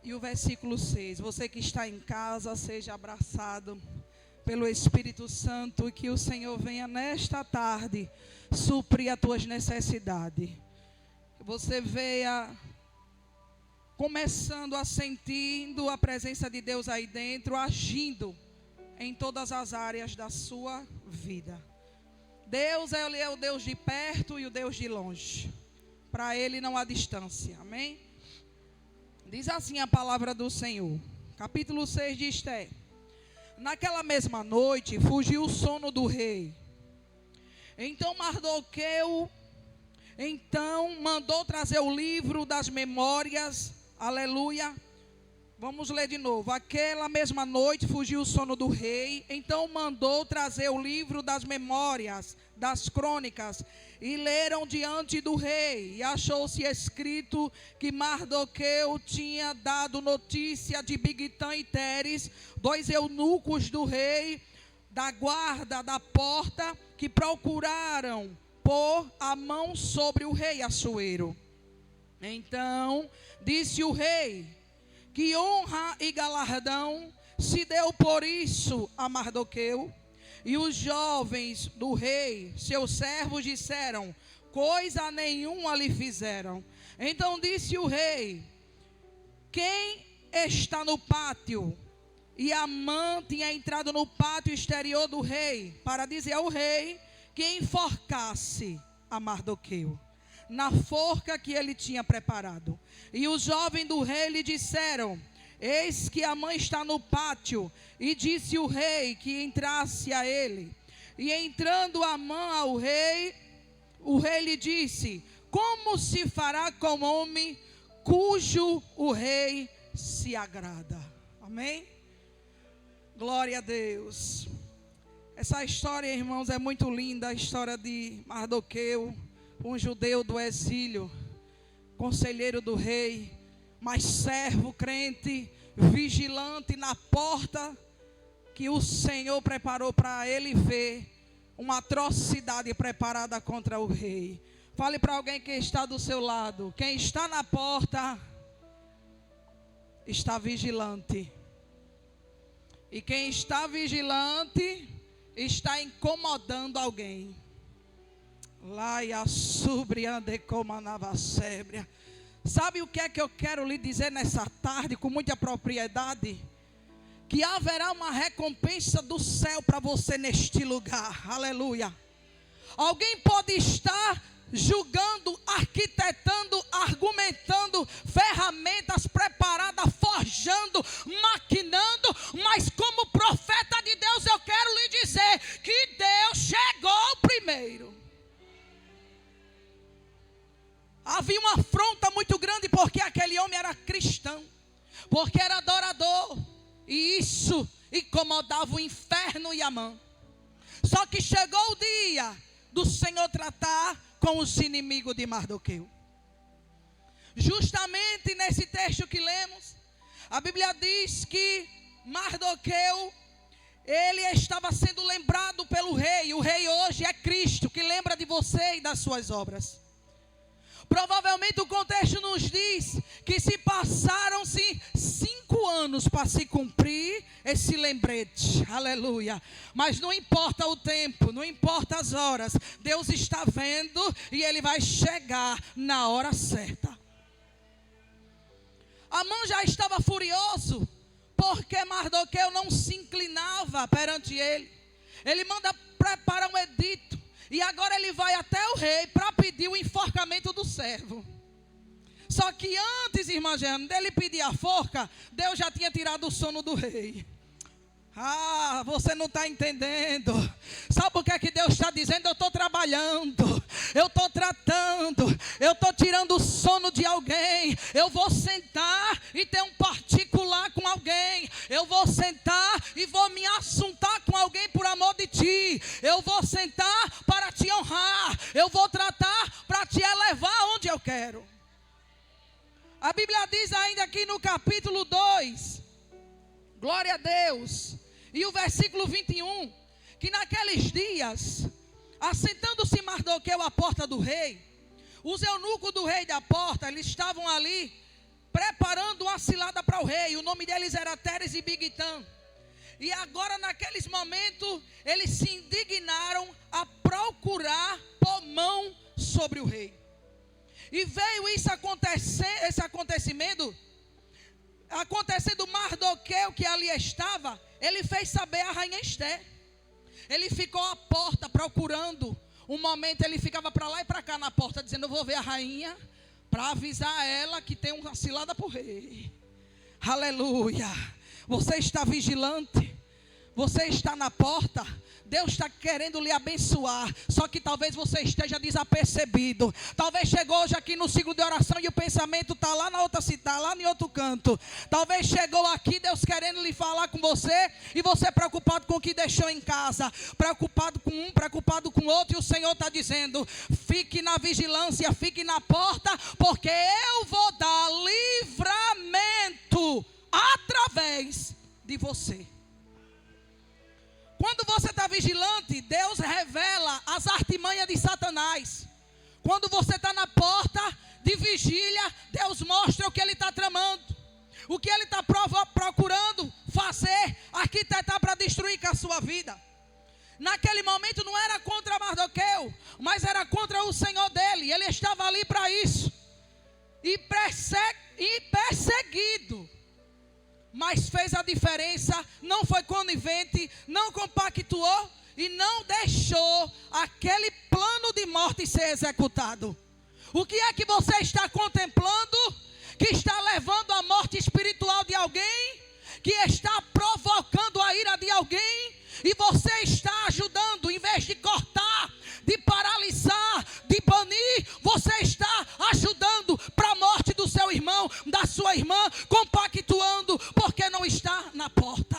E o versículo 6, você que está em casa, seja abraçado pelo Espírito Santo e que o Senhor venha nesta tarde suprir as tuas necessidades. Você venha começando a sentindo a presença de Deus aí dentro, agindo em todas as áreas da sua vida. Deus é o Deus de perto e o Deus de longe. Para Ele não há distância, amém? Diz assim a palavra do Senhor, capítulo 6 de Esté. Naquela mesma noite fugiu o sono do rei. Então Mardoqueu mandou trazer o livro das memórias. Aleluia. Vamos ler de novo. Aquela mesma noite fugiu o sono do rei. Então mandou trazer o livro das memórias, das crônicas. E leram diante do rei. E achou-se escrito que Mardoqueu tinha dado notícia de Bigtã e Teres, 2 eunucos do rei, da guarda da porta, que procuraram pôr a mão sobre o rei Assuero. Então disse o rei: que honra e galardão se deu por isso a Mardoqueu. E os jovens do rei, seus servos, disseram: coisa nenhuma lhe fizeram. Então disse o rei: quem está no pátio? E Amã tinha entrado no pátio exterior do rei para dizer ao rei que enforcasse a Mardoqueu na forca que ele tinha preparado. E os jovens do rei lhe disseram: eis que Amã está no pátio. E disse o rei que entrasse a ele. E entrando Amã ao rei, o rei lhe disse: como se fará com homem cujo o rei se agrada? Amém? Glória a Deus. Essa história, irmãos, é muito linda. A história de Mardoqueu, um judeu do exílio, conselheiro do rei, mas servo, crente, vigilante na porta que o Senhor preparou para ele ver uma atrocidade preparada contra o rei. Fale para alguém que está do seu lado: quem está na porta está vigilante. E quem está vigilante está incomodando alguém. Sabe o que é que eu quero lhe dizer nessa tarde com muita propriedade? Que haverá uma recompensa do céu para você neste lugar. Aleluia. Alguém pode estar julgando, arquitetando, argumentando, ferramentas preparadas, forjando, maquinando, mas como profeta de Deus eu quero lhe dizer que Deus chegou primeiro. Havia uma afronta muito grande porque aquele homem era cristão, porque era adorador, e isso incomodava o inferno e Amã. Só que chegou o dia do Senhor tratar com os inimigos de Mardoqueu. Justamente nesse texto que lemos, a Bíblia diz que Mardoqueu, ele estava sendo lembrado pelo rei. O rei hoje é Cristo, que lembra de você e das suas obras. Provavelmente o contexto nos diz que se passaram-se 5 anos para se cumprir esse lembrete. Aleluia. Mas não importa o tempo, não importa as horas. Deus está vendo e Ele vai chegar na hora certa. Amã já estava furioso porque Mardoqueu não se inclinava perante ele. Ele manda preparar um edito. E agora ele vai até o rei para pedir o enforcamento do servo. Só que antes, irmã Jana, dele pedir a forca, Deus já tinha tirado o sono do rei. Ah, você não está entendendo. Sabe o que é que Deus está dizendo? Eu estou trabalhando, eu estou tratando, eu estou tirando o sono de alguém. Eu vou sentar e ter um particular com alguém. Eu vou sentar e vou me assuntar com alguém por amor de ti. Eu vou sentar para te honrar. Eu vou tratar para te elevar onde eu quero. A Bíblia diz ainda aqui no capítulo 2, glória a Deus, e o versículo 21, que naqueles dias, assentando-se Mardoqueu à porta do rei, os eunucos do rei da porta, eles estavam ali preparando uma cilada para o rei. O nome deles era Teres e Bigtan. E agora, naqueles momentos, eles se indignaram a procurar pôr mão sobre o rei. E veio isso acontecer, esse acontecimento, acontecendo. Mardoqueu, que ali estava, ele fez saber a rainha Esther. Ele ficou à porta procurando. Um momento ele ficava para lá e para cá na porta, dizendo: eu vou ver a rainha, para avisar ela que tem uma cilada para o rei. Aleluia. Você está vigilante? Você está na porta? Deus está querendo lhe abençoar, só que talvez você esteja desapercebido. Talvez chegou hoje aqui no ciclo de oração e o pensamento está lá na outra cidade, lá em outro canto. Talvez chegou aqui Deus querendo lhe falar com você, e você preocupado com o que deixou em casa, preocupado com um, preocupado com outro, e o Senhor está dizendo: fique na vigilância, fique na porta, porque eu vou dar livramento através de você. Quando você está vigilante, Deus revela as artimanhas de Satanás. Quando você está na porta de vigília, Deus mostra o que ele está tramando, o que ele está procurando fazer, arquitetar para destruir com a sua vida. Naquele momento não era contra Mardoqueu, mas era contra o Senhor dele. Ele estava ali para isso. E perseguido. Mas fez a diferença, não foi conivente, não compactuou e não deixou aquele plano de morte ser executado. O que é que você está contemplando que está levando à morte espiritual de alguém, que está provocando a ira de alguém, e você está ajudando, em vez de cortar, de paralisar, de banir, você está ajudando para a morte do seu irmão, da sua irmã, compactuando, porque não está na porta.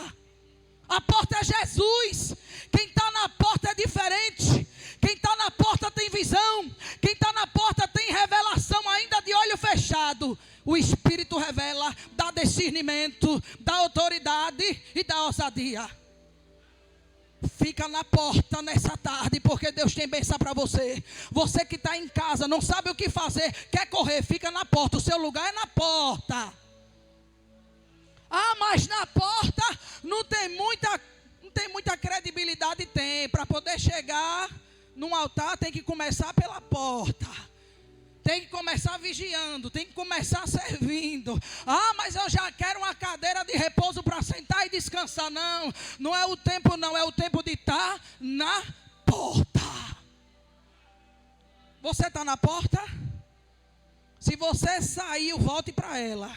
A porta é Jesus. Quem está na porta é diferente. Quem está na porta tem visão. Quem está na porta tem revelação, ainda de olho fechado. O Espírito revela, dá discernimento, dá autoridade e dá ousadia. Fica na porta nessa tarde, porque Deus tem bênção para você. Você que está em casa, não sabe o que fazer, quer correr, fica na porta. O seu lugar é na porta. Ah, mas na porta não tem muita credibilidade. Tem. Para poder chegar num altar, tem que começar pela porta. Tem que começar vigiando, tem que começar servindo. Ah, mas eu já quero uma cadeira de repouso para sentar e descansar. Não, não é o tempo não, é o tempo de estar na porta. Você está na porta? Se você saiu, volte para ela.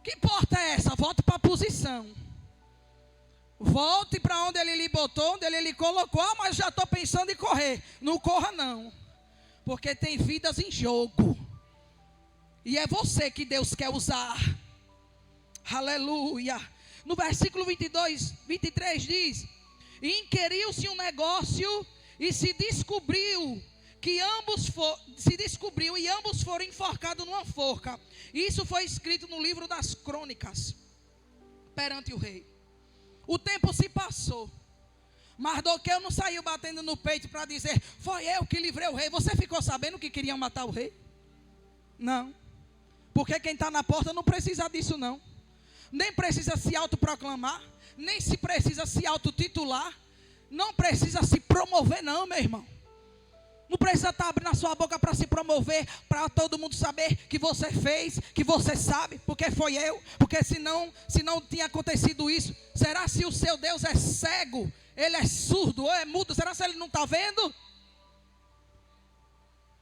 Que porta é essa? Volte para a posição. Volte para onde ele lhe botou, onde ele lhe colocou. Ah, mas já estou pensando em correr. Não corra não. Porque tem vidas em jogo. E é você que Deus quer usar. Aleluia. No versículo 23 diz: inquiriu-se um negócio e se descobriu e ambos foram enforcados numa forca. Isso foi escrito no livro das crônicas perante o rei. O tempo se passou. Mardoqueu não saiu batendo no peito para dizer: foi eu que livrei o rei. Você ficou sabendo que queriam matar o rei? Não. Porque quem está na porta não precisa disso não. Nem precisa se autoproclamar, nem se precisa se autotitular, não precisa se promover não, meu irmão. Não precisa estar abrindo a sua boca para se promover, para todo mundo saber que você fez, que você sabe, porque foi eu. Porque se não tinha acontecido isso, será se o seu Deus é cego? Ele é surdo ou é mudo? Será que ele não está vendo?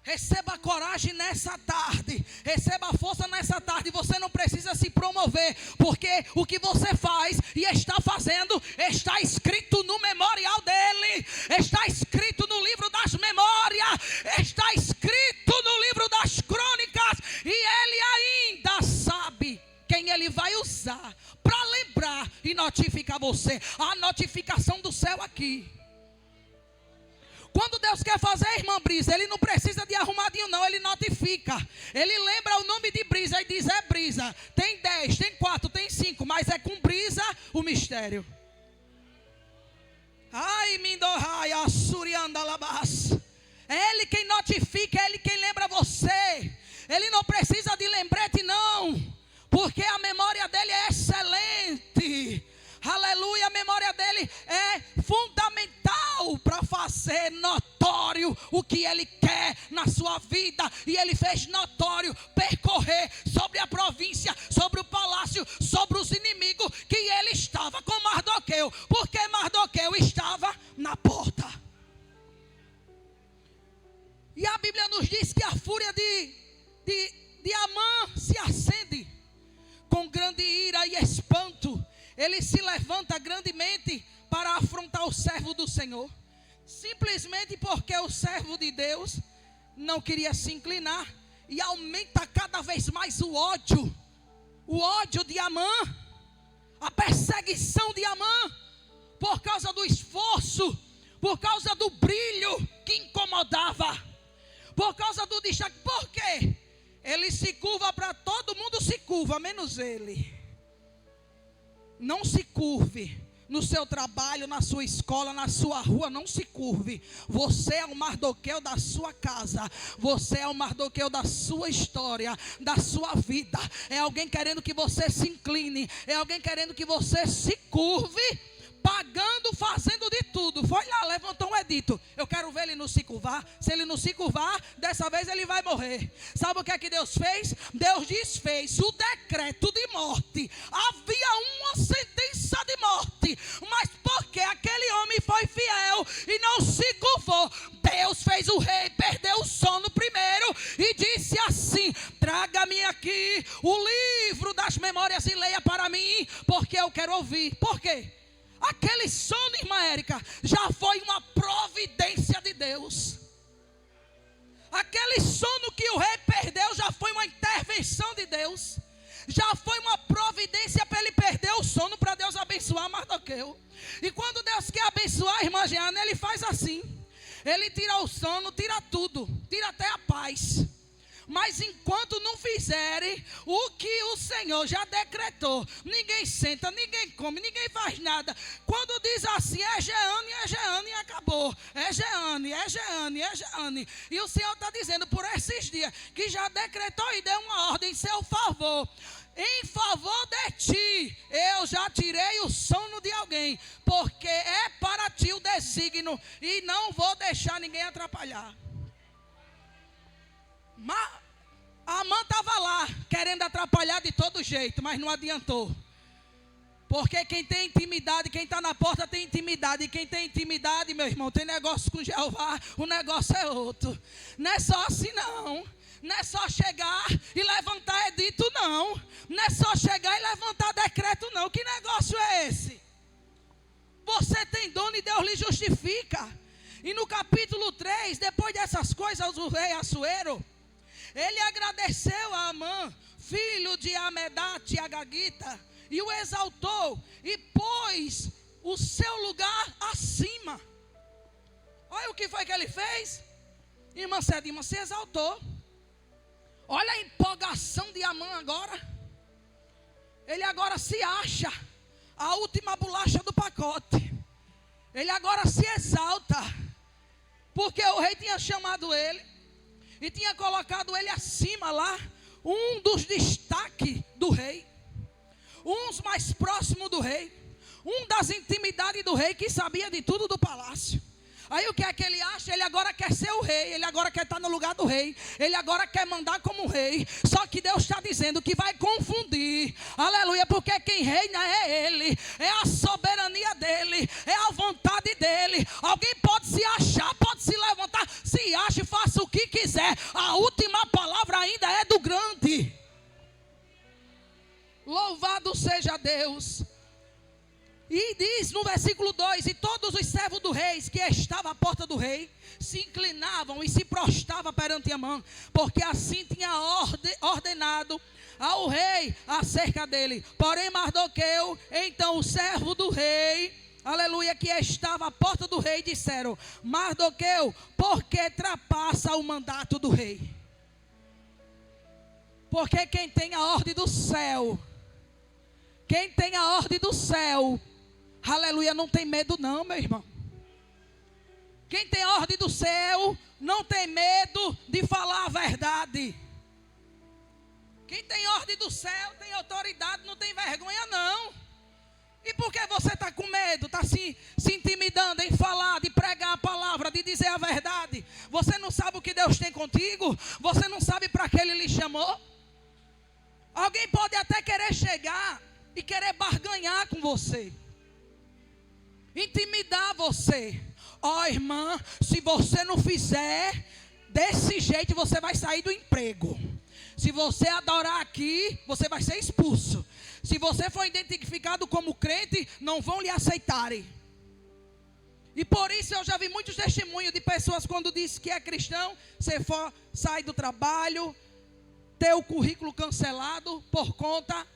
Receba coragem nessa tarde. Receba força nessa tarde. Você não precisa se promover, porque o que você faz e está fazendo está escrito no memorial dele. Está escrito no livro das memórias. Está escrito no livro das crônicas. E ele ainda sabe quem ele vai usar para lembrar e notificar você. A notificação do céu aqui. Quando Deus quer fazer, irmã Brisa, ele não precisa de arrumadinho não, ele notifica. Ele lembra o nome de Brisa e diz: é Brisa. Tem 10, tem 4, tem 5, mas é com Brisa o mistério. Ai, Mindorrai, Assuriandalabas. É ele quem notifica, é ele quem lembra você. Ele não precisa de lembrete não. na sua vida. E ele fez notório percorrer sobre a província, sobre o palácio, sobre os inimigos, que ele estava com Mardoqueu, porque Mardoqueu estava na porta. E a Bíblia nos diz que a fúria de Amã se acende com grande ira e espanto. Ele se levanta grandemente para afrontar o servo do Senhor, simplesmente porque o servo de Deus não queria se inclinar. E aumenta cada vez mais o ódio de Amã, a perseguição de Amã, por causa do esforço, por causa do brilho que incomodava, por causa do destaque. Por quê? Ele se curva para todo mundo, se curva, menos ele. Não se curve no seu trabalho, na sua escola, na sua rua, não se curve. Você é o Mardoqueu da sua casa, você é o Mardoqueu da sua história, da sua vida. É alguém querendo que você se incline, é alguém querendo que você se curve, pagando, fazendo de tudo. Foi lá, levantou um edito. Eu quero ver ele não se curvar. Se ele não se curvar, dessa vez ele vai morrer. Sabe o que é que Deus fez? Deus desfez o decreto de morte. Havia uma sentença de morte, mas porque aquele homem foi fiel e não se curvou, Deus fez o rei perder o sono primeiro e disse assim: traga-me aqui o livro das memórias e leia para mim, porque eu quero ouvir. Por quê? Aquele sono, irmã Érica, já foi uma providência de Deus. Aquele sono que o rei perdeu já foi uma intervenção de Deus. Já foi uma providência para ele perder o sono, para Deus abençoar Mardoqueu. E quando Deus quer abençoar a irmã Jeana, ele faz assim. Ele tira o sono, tira tudo, tira até a paz. Mas enquanto não fizerem o que o Senhor já decretou, ninguém senta, ninguém come, ninguém faz nada. Quando diz assim, é Jeane e acabou. É Jeane. E o Senhor está dizendo por esses dias que já decretou e deu uma ordem em seu favor. Em favor de ti, eu já tirei o sono de alguém, porque é para ti o desígnio e não vou deixar ninguém atrapalhar. Mas Amã estava lá, querendo atrapalhar de todo jeito, mas não adiantou. Porque quem tem intimidade, quem está na porta tem intimidade. E quem tem intimidade, meu irmão, tem negócio com Jeová, o negócio é outro. Não é só assim não. Não é só chegar e levantar edito não. Não é só chegar e levantar decreto não. Que negócio é esse? Você tem dono e Deus lhe justifica. E no capítulo 3, depois dessas coisas, o rei Assuero, ele agradeceu a Amã, filho de Amedate Agagita, e o exaltou e pôs o seu lugar acima. Olha o que foi que ele fez. Irmã Cedima se exaltou. Olha a empolgação de Amã agora. Ele agora se acha a última bolacha do pacote. Ele agora se exalta, porque o rei tinha chamado ele e tinha colocado ele acima lá, um dos destaques do rei, uns mais próximos do rei, um das intimidades do rei, que sabia de tudo do palácio. Aí o que é que ele acha? Ele agora quer ser o rei, ele agora quer estar no lugar do rei, ele agora quer mandar como rei. Só que Deus está dizendo que vai confundir, aleluia, porque quem reina é ele, é a soberania dele, é a vontade dele. Alguém pode se achar, pode se levantar, se acha e faça o que quiser, a última palavra ainda é do grande. Louvado seja Deus. E diz no versículo 2: e todos os servos do rei que estavam à porta do rei se inclinavam e se prostravam perante Amã, porque assim tinha ordenado ao rei acerca dele. Porém Mardoqueu, então o servo do rei, aleluia, que estava à porta do rei, disseram: Mardoqueu, porque trapassa o mandato do rei? Porque quem tem a ordem do céu, quem tem a ordem do céu, aleluia, não tem medo não, meu irmão. Quem tem a ordem do céu não tem medo de falar a verdade. Quem tem ordem do céu tem autoridade, não tem vergonha não. E por que você está com medo, está se intimidando em falar, de pregar a palavra, de dizer a verdade? Você não sabe o que Deus tem contigo? Você não sabe para que Ele lhe chamou? Alguém pode até querer chegar e querer barganhar com você, intimidar você. Ó, irmã, se você não fizer desse jeito, você vai sair do emprego. Se você adorar aqui, você vai ser expulso. Se você for identificado como crente, não vão lhe aceitarem. E por isso eu já vi muitos testemunhos de pessoas quando diz que é cristão, você sai do trabalho, ter o currículo cancelado por conta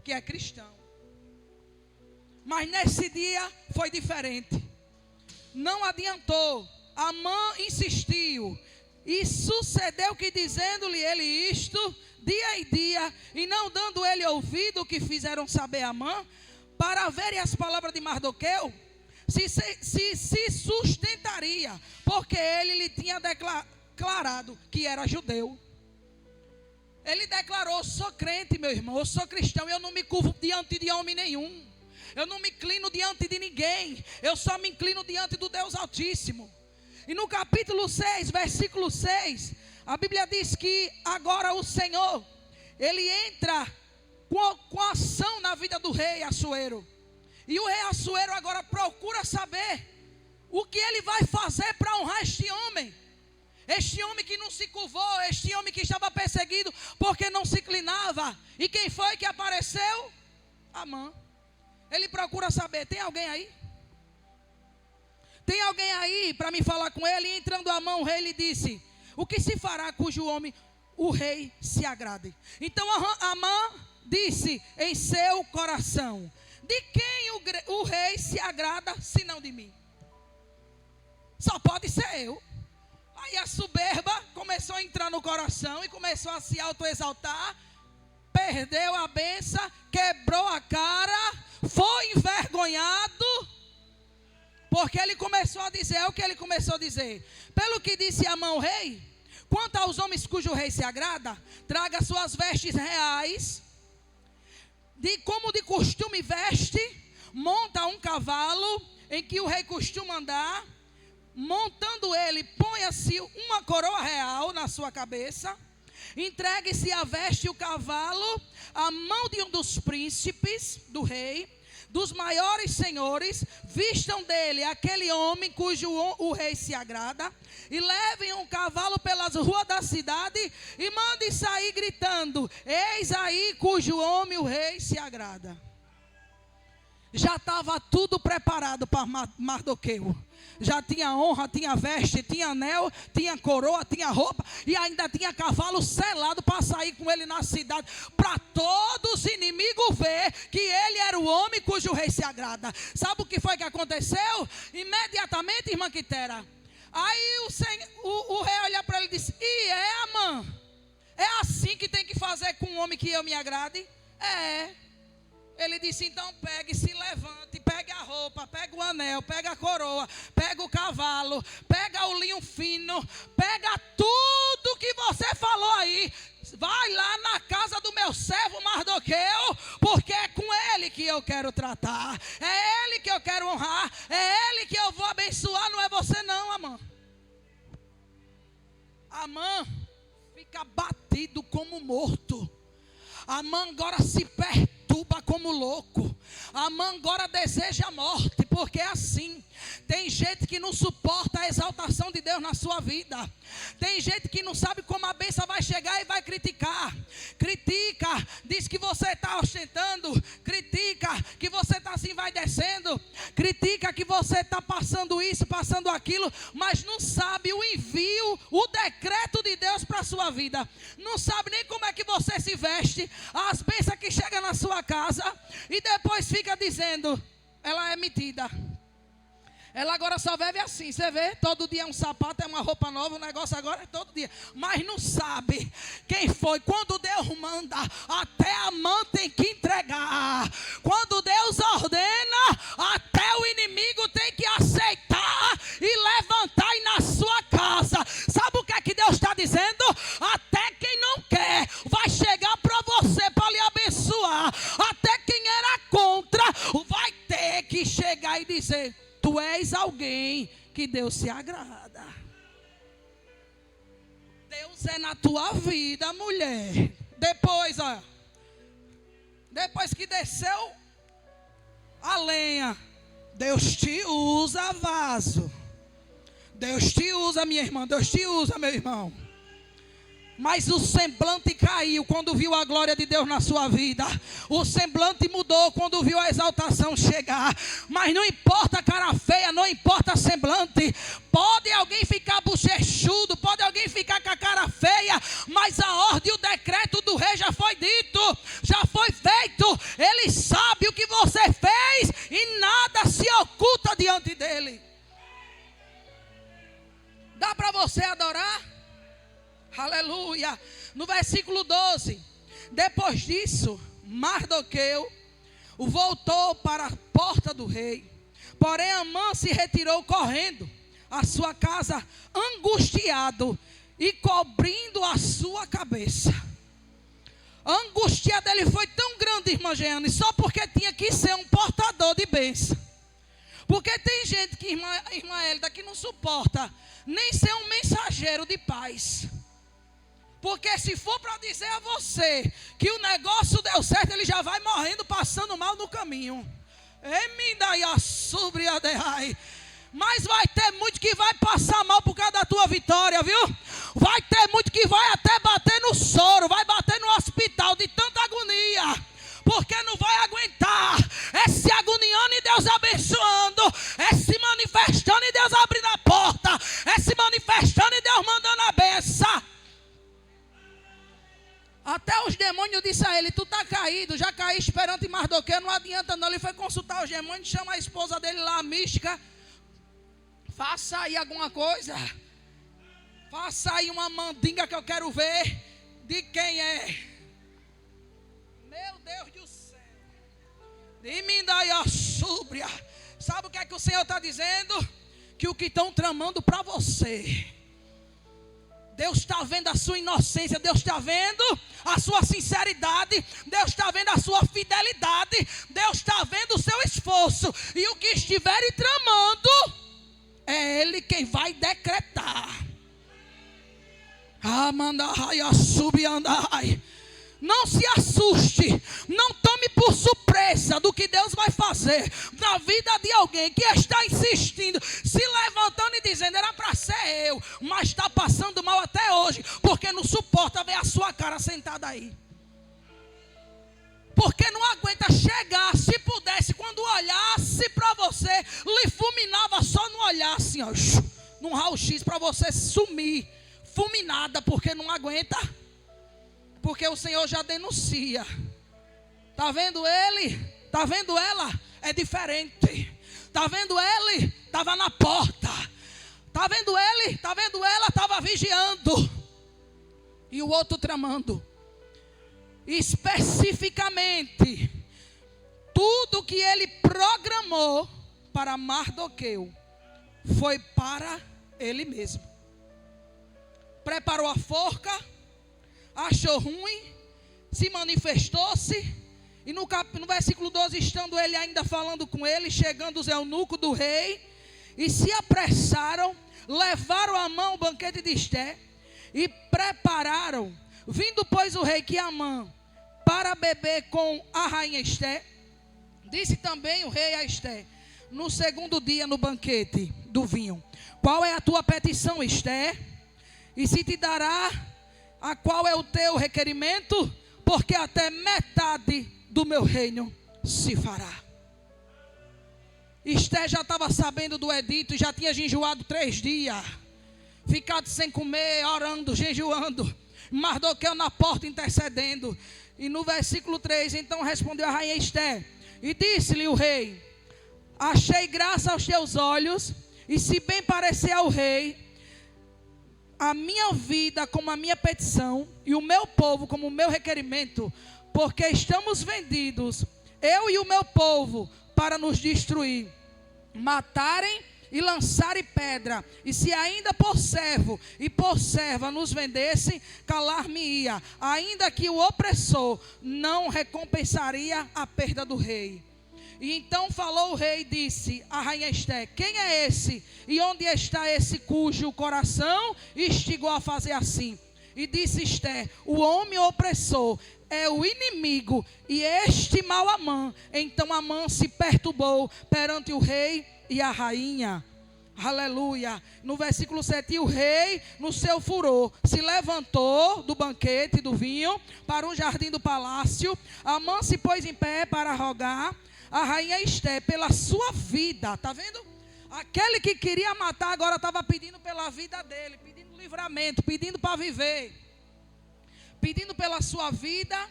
que é cristão. Mas nesse dia foi diferente. Não adiantou. Amã insistiu. E sucedeu que dizendo-lhe ele isto, dia e dia, e não dando ele ouvido, o que fizeram saber Amã, para verem as palavras de Mardoqueu, se sustentaria, porque ele lhe tinha declarado que era judeu. Ele declarou: sou crente, meu irmão, eu sou cristão, eu não me curvo diante de homem nenhum, eu não me inclino diante de ninguém, eu só me inclino diante do Deus Altíssimo. E no capítulo 6, versículo 6, a Bíblia diz que agora o Senhor, Ele entra com ação na vida do rei Assuero. E o rei Assuero agora procura saber o que ele vai fazer para honrar este homem. Este homem que não se curvou, este homem que estava perseguido porque não se inclinava. E quem foi que apareceu? Amã. Ele procura saber, tem alguém aí? Tem alguém aí para me falar com ele? E entrando Amã, o rei lhe disse: o que se fará cujo homem o rei se agrade? Então Amã disse em seu coração: de quem o rei se agrada, senão de mim? Só pode ser eu. Aí a soberba começou a entrar no coração e começou a se autoexaltar. Perdeu a benção, quebrou a cara, foi envergonhado. Porque ele começou a dizer, o que ele começou a dizer? Pelo que disse Amã ao rei: quanto aos homens cujo rei se agrada, traga suas vestes reais, como de costume veste, monta um cavalo em que o rei costuma andar, montando ele, ponha-se uma coroa real na sua cabeça, entregue-se a veste e o cavalo à mão de um dos príncipes do rei, dos maiores senhores, vistam dele aquele homem cujo o rei se agrada, e levem um cavalo pelas ruas da cidade, e mandem sair gritando: eis aí cujo homem o rei se agrada. Já estava tudo preparado para Mardoqueu. Já tinha honra, tinha veste, tinha anel, tinha coroa, tinha roupa, e ainda tinha cavalo selado para sair com ele na cidade, para todos os inimigos ver que ele era o homem cujo rei se agrada. Sabe o que foi que aconteceu? Imediatamente, irmã Quitera, aí o rei olhou para ele e disse: e é, Amã? É assim que tem que fazer com um homem que eu me agrade? É. Ele disse: então pegue e se levante, pegue a roupa, pegue o anel, pegue a coroa, pegue o cavalo, pega o linho fino, pega tudo que você falou aí, vai lá na casa do meu servo Mardoqueu, porque é com ele que eu quero tratar, é ele que eu quero honrar, é ele que eu vou abençoar, não é você não, Amã. Amã fica batido como morto. Amã agora se perturba como louco. Amã agora deseja a morte, porque é assim. Tem gente que não suporta a exaltação de Deus na sua vida. Tem gente que não sabe como a bênção vai chegar e vai criticar. Critica, diz que você está ostentando. Critica que você está assim, vai descendo. Critica que você está passando isso, passando aquilo, mas não sabe o envio, o decreto de Deus para a sua vida. Não sabe nem como é que você se veste, as bênçãos que chegam na sua casa, e depois fica dizendo: ela é metida. Ela agora só vive assim, você vê, todo dia é um sapato, é uma roupa nova, o negócio agora é todo dia. Mas não sabe quem foi. Quando Deus manda, até a mão tem que entregar. Quando Deus ordena, até o inimigo tem que aceitar e levantar e na sua casa. Sabe o que é que Deus está dizendo? Até quem não quer vai chegar para você para lhe abençoar. Até quem era contra vai alguém que Deus se agrada. Deus é na tua vida, mulher. Depois que desceu a lenha, Deus te usa, vaso. Deus te usa, minha irmã. Deus te usa, meu irmão. Mas o semblante caiu quando viu a glória de Deus na sua vida. O semblante mudou quando viu a exaltação chegar. Mas não importa a cara feia, não importa semblante. Pode alguém ficar bochechudo, pode alguém ficar com a cara feia, mas a ordem e o decreto do rei já foi dito, já foi feito. Ele sabe o que você fez e nada se oculta diante dele. Dá para você adorar? Aleluia. No versículo 12: depois disso, Mardoqueu voltou para a porta do rei. Porém Amã se retirou correndo à sua casa, angustiado e cobrindo a sua cabeça. A angústia dele foi tão grande, irmã Jeane, só porque tinha que ser um portador de bênção. Porque tem gente que, irmã Hélida, que não suporta nem ser um mensageiro de paz. Porque se for para dizer a você que o negócio deu certo, ele já vai morrendo, passando mal no caminho. Mas vai ter muito que vai passar mal por causa da tua vitória, viu? Vai ter muito que vai até bater no soro, vai bater no hospital de tanta agonia. Porque não vai aguentar. É se agoniando e Deus abençoando. É se manifestando e Deus abrindo a porta. É se manifestando e Deus mandando a benção. Até os demônios disseram a ele: tu está caído, já caíste perante Mardoqueu, não adianta não. Ele foi consultar os demônios, chama a esposa dele lá, a mística. Faça aí alguma coisa. Faça aí uma mandinga que eu quero ver de quem é. Meu Deus do céu. De mim daí a súbria. Sabe o que é que o Senhor está dizendo? Que o que estão tramando para você, Deus está vendo a sua inocência, Deus está vendo a sua sinceridade, Deus está vendo a sua fidelidade, Deus está vendo o seu esforço. E o que estiverem tramando, é Ele quem vai decretar. Não se assuste, não tome por surpresa do que Deus vai fazer na vida de alguém que está insistindo, se levantando e dizendo: era para ser eu, mas está passando mal até hoje, porque não suporta ver a sua cara sentada aí. Porque não aguenta chegar, se pudesse, quando olhasse para você, lhe fulminava só no olhar assim, ó, num raio-x, para você sumir, fulminada, porque não aguenta. Porque o Senhor já denuncia. Está vendo ele? Está vendo ela? É diferente. Está vendo ele? Estava na porta. Está vendo ele? Está vendo ela? Estava vigiando. E o outro tramando. Especificamente, tudo que ele programou para Mardoqueu foi para ele mesmo. Preparou a forca, achou ruim, se manifestou-se. E no versículo 12, estando ele ainda falando com ele, chegando os eunucos do rei, e se apressaram, levaram Amã ao banquete de Esté, e prepararam, vindo pois o rei que Amã, para beber com a rainha Esté, disse também o rei a Esté, no segundo dia no banquete do vinho: qual é a tua petição, Esté? E se te dará a qual é o teu requerimento, porque até metade do meu reino se fará. Esté já estava sabendo do edito, já tinha jejuado 3 dias, ficado sem comer, orando, jejuando, Mardoqueu na porta intercedendo. E no versículo 3, então respondeu a rainha Esté, e disse-lhe o rei: achei graça aos teus olhos, e se bem parecer ao rei, a minha vida como a minha petição, e o meu povo como o meu requerimento, porque estamos vendidos, eu e o meu povo, para nos destruir, matarem e lançarem pedra, e se ainda por servo e por serva nos vendessem, calar-me-ia, ainda que o opressor não recompensaria a perda do rei. E então falou o rei e disse à rainha Esté: quem é esse? E onde está esse cujo coração instigou a fazer assim? E disse Esté: o homem opressor é o inimigo, e este mau Amã. Então Amã se perturbou perante o rei e a rainha. Aleluia. No versículo 7, e o rei, no seu furor, se levantou do banquete do vinho para o jardim do palácio. Amã se pôs em pé para rogar a rainha Esté pela sua vida. Está vendo? Aquele que queria matar agora estava pedindo pela vida dele, pedindo livramento, pedindo para viver, pedindo pela sua vida,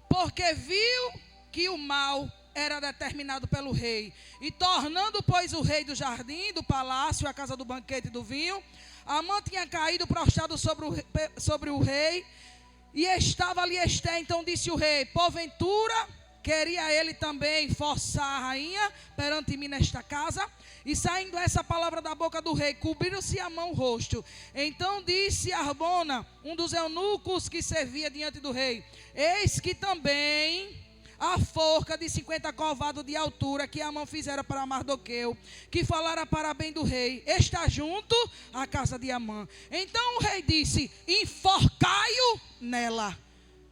porque viu que o mal era determinado pelo rei. E tornando, pois, o rei do jardim, do palácio, a casa do banquete e do vinho, Amã tinha caído prostrado sobre o rei, e estava ali Esté. Então disse o rei: porventura queria ele também forçar a rainha perante mim nesta casa? E saindo essa palavra da boca do rei, cobriram-se Amã o rosto. Então disse Arbona, um dos eunucos que servia diante do rei: eis que também a forca de 50 covados de altura que Amã fizera para Mardoqueu, que falara para bem do rei, está junto à casa de Amã. Então o rei disse: enforcai-o nela.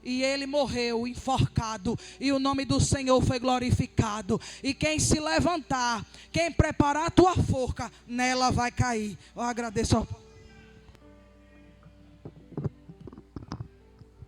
E ele morreu enforcado, e o nome do Senhor foi glorificado. E quem se levantar, quem preparar a tua forca, nela vai cair. Eu agradeço ao